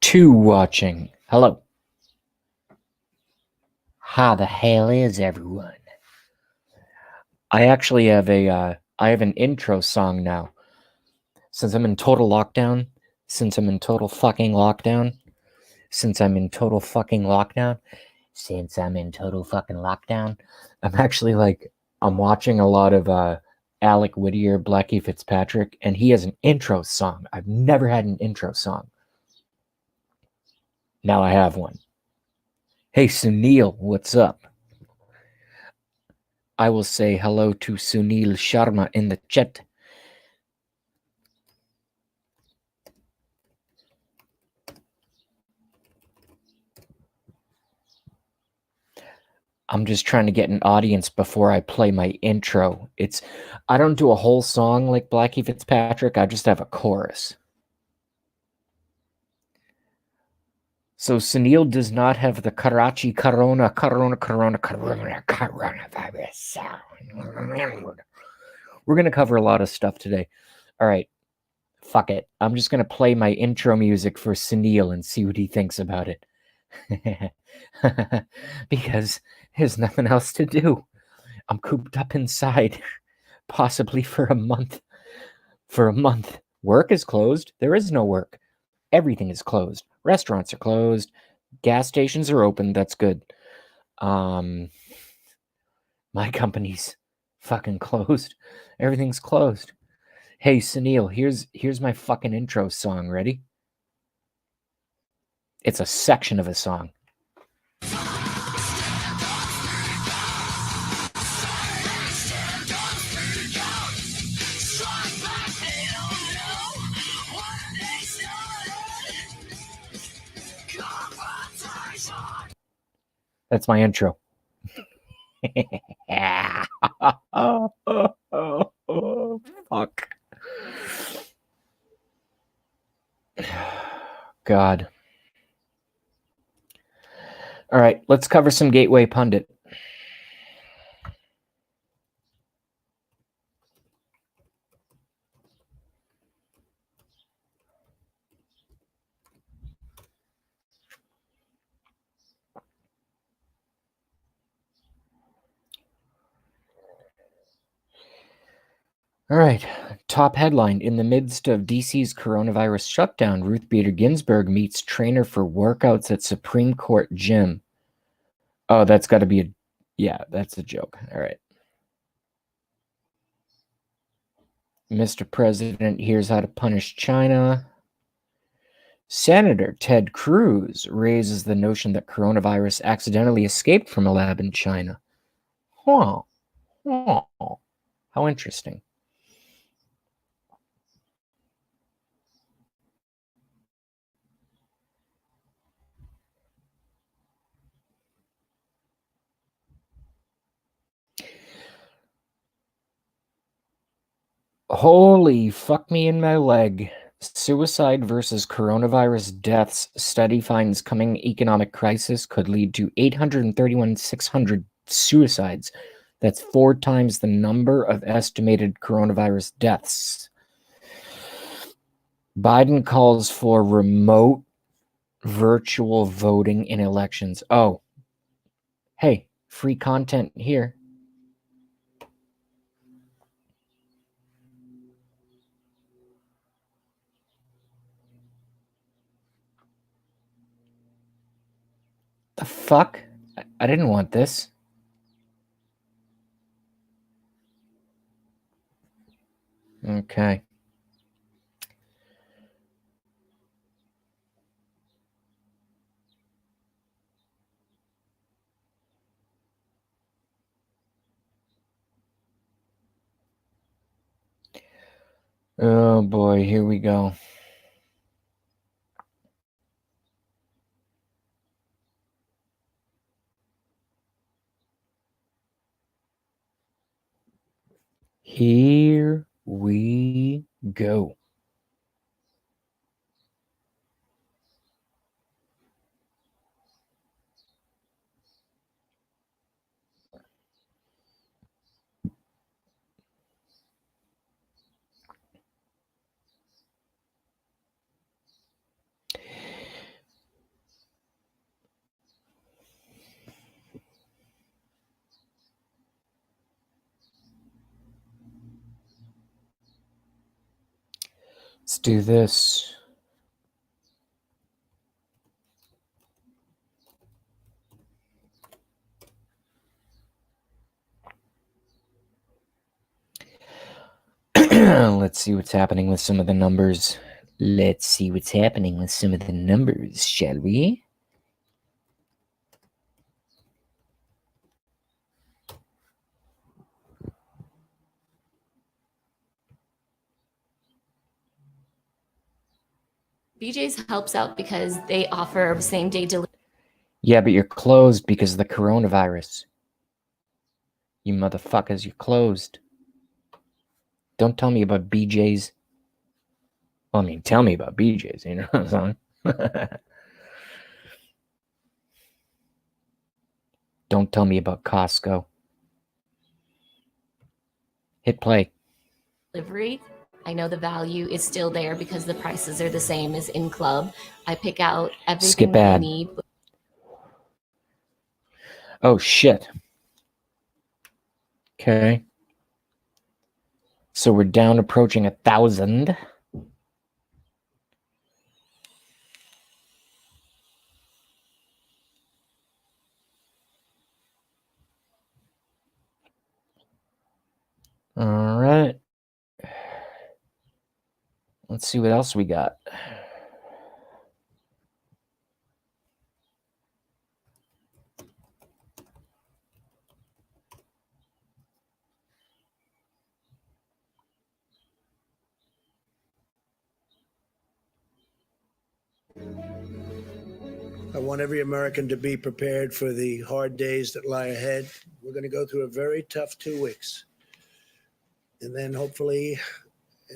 Two watching. Hello. How the hell is everyone? I actually have I have an intro song now. Since I'm in total lockdown, since I'm in total fucking lockdown, since I'm in total fucking lockdown, since I'm in total fucking lockdown, I'm actually I'm watching a lot of Alec Whittier, Blackie Fitzpatrick, and he has an intro song. I've never had an intro song. Now I have one. Hey Sunil, what's up? I will say hello to Sunil Sharma in the chat. I'm just trying to get an audience before I play my intro. I don't do a whole song like Blackie Fitzpatrick. I just have a chorus. So Sunil does not have the Karachi coronavirus. We're going to cover a lot of stuff today. All right. Fuck it. I'm just going to play my intro music for Sunil and see what he thinks about it. Because there's nothing else to do. I'm cooped up inside, possibly for a month. For a month. Work is closed. There is no work. Everything is closed. Restaurants are closed. Gas stations are open. That's good. My company's fucking closed. Everything's closed. Hey, Sunil, here's my fucking intro song. Ready? It's a section of a song. That's my intro. Fuck. God. All right, let's cover some Gateway Pundit. All right, top headline. In the midst of DC's coronavirus shutdown, Ruth Bader Ginsburg meets trainer for workouts at Supreme Court gym. Oh, that's got to be yeah, that's a joke. All right. Mr. President, here's how to punish China. Senator Ted Cruz raises the notion that coronavirus accidentally escaped from a lab in China. Huh. How interesting. Holy fuck me in my leg. Suicide versus coronavirus deaths. Study finds coming economic crisis could lead to 831,600 suicides. That's 4 times the number of estimated coronavirus deaths. Biden calls for remote virtual voting in elections. Oh, hey, free content here. The fuck? I didn't want this. Okay. Oh boy, here we go. Here we go. do this. Let's see what's happening with some of the numbers. Let's see what's happening with some of the numbers, shall we? BJ's helps out because they offer same-day delivery. Yeah, but you're closed because of the coronavirus. You motherfuckers, you're closed. Don't tell me about BJ's. Well, I mean, tell me about BJ's, you know what I'm saying? Don't tell me about Costco. Hit play. Delivery. I know the value is still there because the prices are the same as in club. I pick out everything Skip that I ad. need. Oh, shit. Okay. So we're down approaching 1,000. All right. Let's see what else we got. I want every American to be prepared for the hard days that lie ahead. We're going to go through a very tough 2 weeks. And then hopefully,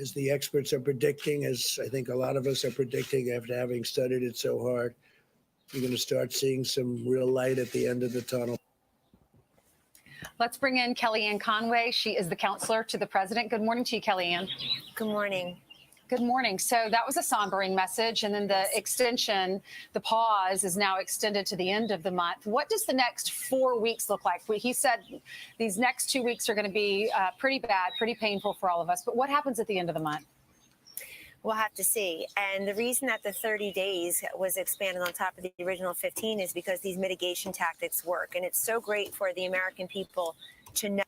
as the experts are predicting, as I think a lot of us are predicting after having studied it so hard, you're going to start seeing some real light at the end of the tunnel. Let's bring in Kellyanne Conway. She is the counselor to the president. Good morning to you, Kellyanne. Good morning. Good morning. So that was a sombering message. And then the extension, the pause is now extended to the end of the month. What does the next 4 weeks look like? He said these next 2 weeks are going to be pretty bad, pretty painful for all of us. But what happens at the end of the month? We'll have to see. And the reason that the 30 days was expanded on top of the original 15 is because these mitigation tactics work. And it's so great for the American people to know.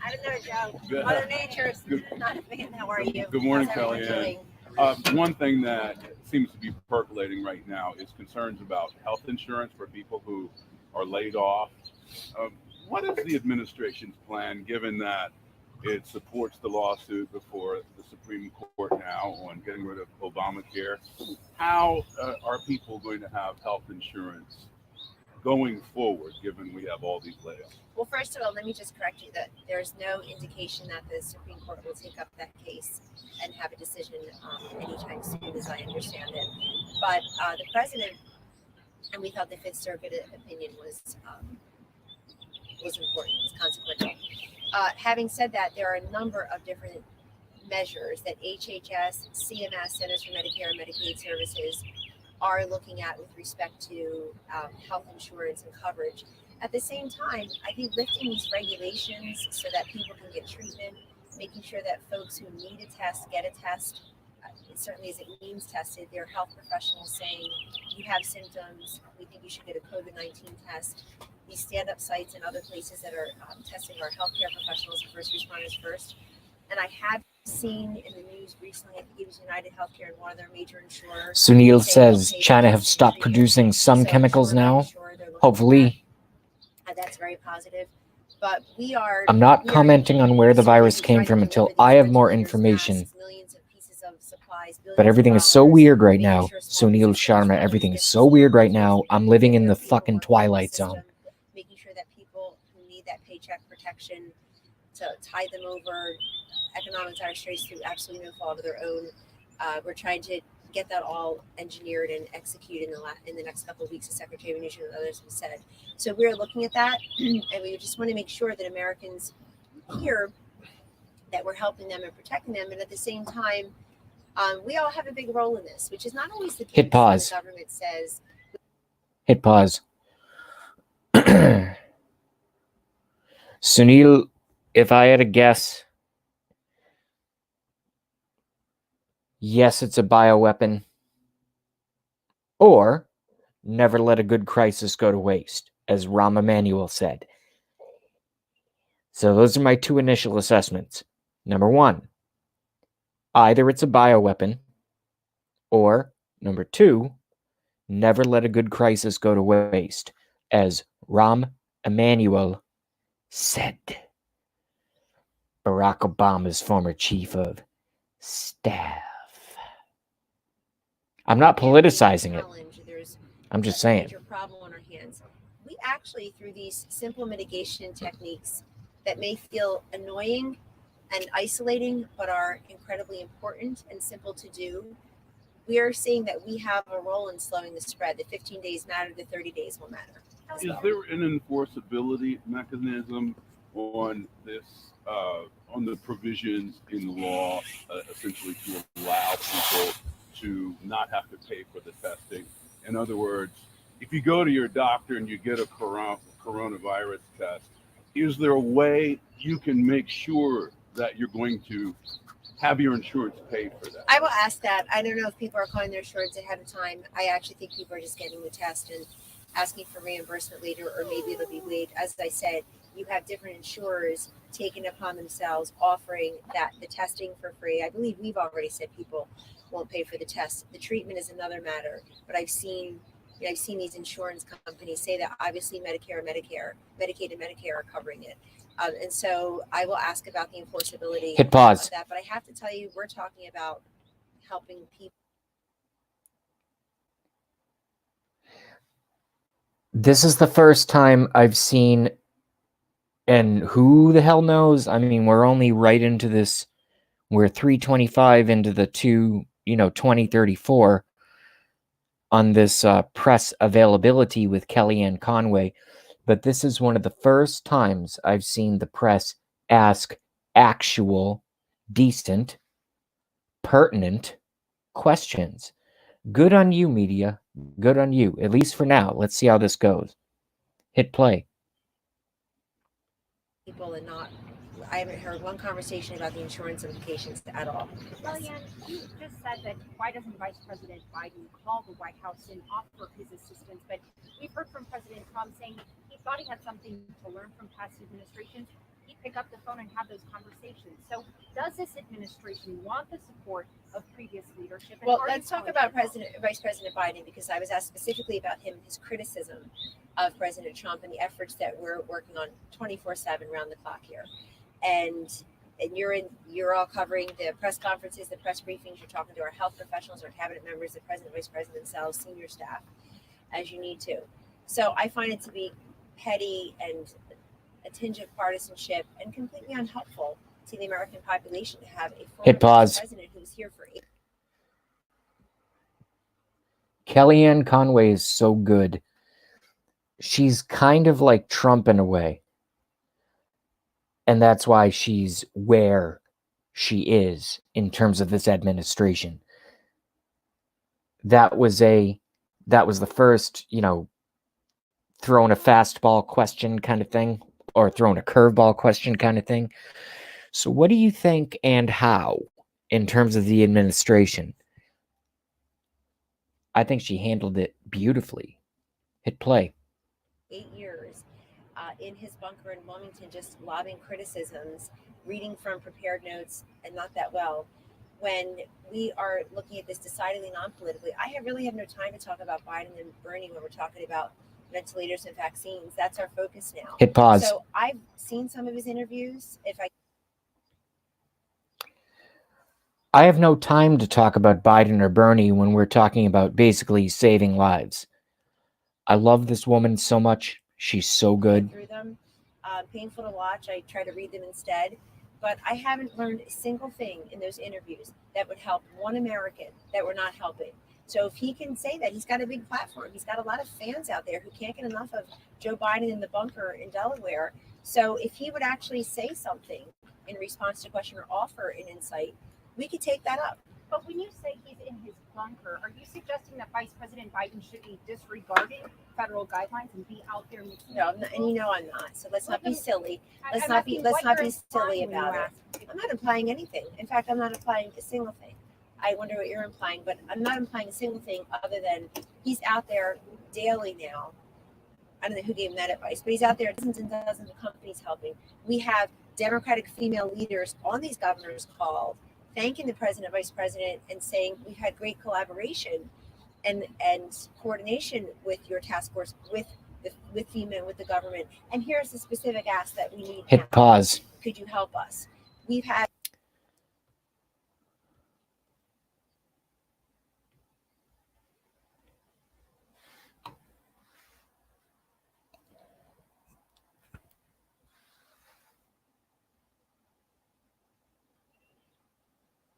I don't know, Joe. Good. Mother Nature's not a fan. How are you? Good morning, Kellyanne. One thing that seems to be percolating right now is concerns about health insurance for people who are laid off. What is the administration's plan, given that it supports the lawsuit before the Supreme Court now on getting rid of Obamacare? How are people going to have health insurance going forward, given we have all these layoffs? Well, first of all, let me just correct you that there's no indication that the Supreme Court will take up that case and have a decision anytime soon, as I understand it. But the president, and we thought the Fifth Circuit opinion was important, was consequential. Having said that, there are a number of different measures that HHS, CMS, Centers for Medicare and Medicaid Services, are looking at with respect to health insurance and coverage. At the same time, I think lifting these regulations so that people can get treatment, making sure that folks who need a test get a test, certainly as it means tested, there are health professionals saying, you have symptoms, we think you should get a COVID-19 test. These stand-up sites and other places that are testing our healthcare professionals and first responders first. And I have seen in the news recently, I think it was United Healthcare and one of their major insurers. Sunil says China have stopped producing some chemicals now. Hopefully. That's very positive. But I'm not commenting on where the virus came from until I have more information. But everything is so weird right now. Sunil Sharma, everything is so weird right now. I'm living in the fucking twilight zone. Making sure that people who need that paycheck protection to tide them over economic dire straits through absolutely no fault of their own. We're trying to get that all engineered and executed in the next couple of weeks, as Secretary of Mnuchin and others have said. So we're looking at that, and we just want to make sure that Americans hear that we're helping them and protecting them, and at the same time, we all have a big role in this, which is not always the case. Hit pause. The government says. Hit pause. Sunil, if I had a guess, yes, it's a bioweapon. Or never let a good crisis go to waste, as Rahm Emanuel said. So those are my two initial assessments. Number one, either it's a bioweapon, or number two, never let a good crisis go to waste, as Rahm Emanuel said. Barack Obama's former chief of staff. I'm not politicizing it. I'm just saying. Major problem on our hands. We actually, through these simple mitigation techniques that may feel annoying and isolating, but are incredibly important and simple to do, we are seeing that we have a role in slowing the spread. The 15 days matter, the 30 days will matter. Is there an enforceability mechanism on this, on the provisions in the law, essentially to allow people to not have to pay for the testing? In other words, if you go to your doctor and you get a coronavirus test, is there a way you can make sure that you're going to have your insurance pay for that? I will ask that. I don't know if people are calling their insurance ahead of time. I actually think people are just getting the test and asking for reimbursement later, or maybe it'll be waived. As I said, you have different insurers taking upon themselves offering that the testing for free. I believe we've already said people won't pay for the test. The treatment is another matter, but I've seen these insurance companies say that obviously Medicaid and Medicare are covering it. And so I will ask about the enforceability Hit pause. of that. But I have to tell you, we're talking about helping people. This is the first time I've seen, and who the hell knows? I mean, we're only right into this. We're 325 into the 2034 on this press availability with Kellyanne Conway. But this is one of the first times I've seen the press ask actual, decent, pertinent questions. Good on you, media. Good on you. At least for now. Let's see how this goes. Hit play. People and not, I haven't heard one conversation about the insurance implications at all. Kellyanne, you just said that why doesn't Vice President Biden call the White House and offer his assistance? But we've heard from President Trump saying he thought he had something to learn from past administrations. He'd pick up the phone and have those conversations. So does this administration want the support of previous leadership? And Well, let's talk about Vice President Biden, because I was asked specifically about his criticism of President Trump and the efforts that we're working on 24/7 round the clock here. And you're all covering the press conferences, the press briefings. You're talking to our health professionals, our cabinet members, the president, vice president themselves, senior staff, as you need to. So I find it to be petty and a tinge of partisanship and completely unhelpful to the American population to have a former Hit pause. president who's here for 8. Kellyanne Conway is so good. She's kind of like Trump in a way. And that's why she's where she is in terms of this administration. That was the first, throwing a fastball question kind of thing, or throwing a curveball question kind of thing. So what do you think and how in terms of the administration? I think she handled it beautifully. Hit play. 8 years in his bunker in Wilmington, just lobbing criticisms, reading from prepared notes, and not that well. When we are looking at this decidedly non-politically, I really have no time to talk about Biden and Bernie when we're talking about ventilators and vaccines. That's our focus now. Hit pause. So I've seen some of his interviews. I have no time to talk about Biden or Bernie when we're talking about basically saving lives. I love this woman so much. She's so good. Through them, painful to watch. I try to read them instead. But I haven't learned a single thing in those interviews that would help one American that we're not helping. So if he can say that, he's got a big platform. He's got a lot of fans out there who can't get enough of Joe Biden in the bunker in Delaware. So if he would actually say something in response to a question or offer an insight, we could take that up. But when you say he's in his bunker, are you suggesting that Vice President Biden should be disregarding federal guidelines and be out there mixing? No, I'm not, and you know I'm not. So let's not be silly. Let's I'm not be asking what you're silly implying when you about it. ask. I'm not implying anything. In fact, I'm not implying a single thing. I wonder what you're implying, but I'm not implying a single thing other than he's out there daily now. I don't know who gave him that advice, but he's out there, dozens and dozens of companies helping. We have Democratic female leaders on these governors' calls thanking the president, vice president, and saying we had great collaboration and coordination with your task force, with FEMA, and with the government. And here's the specific ask that we need. Hit now. pause. Could you help us? We've had